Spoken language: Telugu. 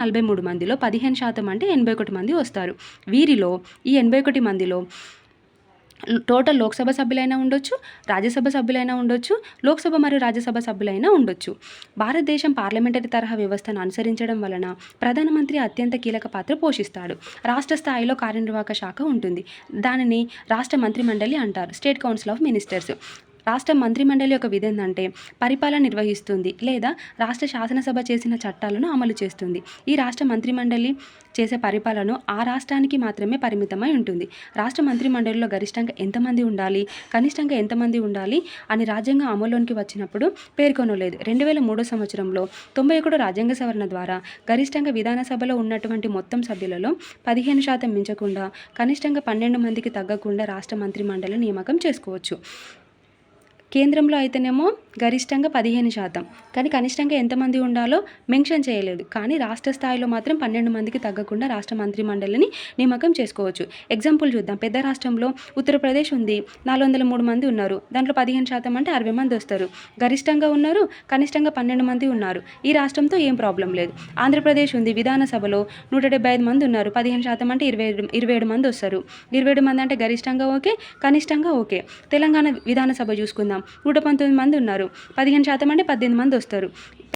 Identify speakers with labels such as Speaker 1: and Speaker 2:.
Speaker 1: 43 మందిలో 15% అంటే 81 మంది వస్తారు. వీరిలో ఈ 81 మందిలో టోటల్ లోక్సభ సభ్యులైనా ఉండొచ్చు, రాజ్యసభ సభ్యులైనా ఉండొచ్చు, లోక్సభ మరియు రాజ్యసభ సభ్యులైనా ఉండొచ్చు. భారతదేశం పార్లమెంటరీ తరహా వ్యవస్థను అనుసరించడం వలన ప్రధానమంత్రి అత్యంత కీలక పాత్ర పోషిస్తాడు. రాష్ట్ర స్థాయిలో కార్యనిర్వాహక శాఖ ఉంటుంది. దానిని రాష్ట్ర మంత్రిమండలి అంటారు, స్టేట్ కౌన్సిల్ ఆఫ్ మినిస్టర్స్. రాష్ట్ర మంత్రిమండలి యొక్క విధి ఏంటంటే పరిపాలన నిర్వహిస్తుంది లేదా రాష్ట్ర శాసనసభ చేసిన చట్టాలను అమలు చేస్తుంది. ఈ రాష్ట్ర మంత్రిమండలి చేసే పరిపాలన ఆ రాష్ట్రానికి మాత్రమే పరిమితమై ఉంటుంది. రాష్ట్ర మంత్రిమండలిలో గరిష్టంగా ఎంతమంది ఉండాలి, కనిష్టంగా ఎంతమంది ఉండాలి అని రాజ్యాంగం అమలులోకి వచ్చినప్పుడు పేర్కొనలేదు. 2003 సంవత్సరంలో 91 రాజ్యాంగ సవరణ ద్వారా గరిష్టంగా విధానసభలో ఉన్నటువంటి మొత్తం సభ్యులలో 15% మించకుండా, కనిష్టంగా 12 మందికి తగ్గకుండా రాష్ట్ర మంత్రిమండలి నియామకం చేసుకోవచ్చు. కేంద్రంలో అయితేనేమో గరిష్టంగా 15%, కానీ కనిష్టంగా ఎంతమంది ఉండాలో మెన్షన్ చేయలేదు. కానీ రాష్ట్ర స్థాయిలో మాత్రం 12 మందికి తగ్గకుండా రాష్ట్ర మంత్రిమండలిని నియామకం చేసుకోవచ్చు. ఎగ్జాంపుల్ చూద్దాం. పెద్ద రాష్ట్రంలో ఉత్తరప్రదేశ్ ఉంది, 403 మంది ఉన్నారు. దాంట్లో 15% అంటే 60 మంది వస్తారు. గరిష్టంగా ఉన్నారు, కనిష్టంగా 12 మంది ఉన్నారు. ఈ రాష్ట్రంతో ఏం ప్రాబ్లం లేదు. ఆంధ్రప్రదేశ్ ఉంది, విధానసభలో 175 మంది ఉన్నారు. 15% అంటే 27 మంది వస్తారు. 27 మంది అంటే గరిష్టంగా ఓకే, కనిష్టంగా ఓకే. తెలంగాణ విధానసభ చూసుకుందాం, 119 మంది ఉన్నారు. 15% అంటే 18 మంది వస్తారు.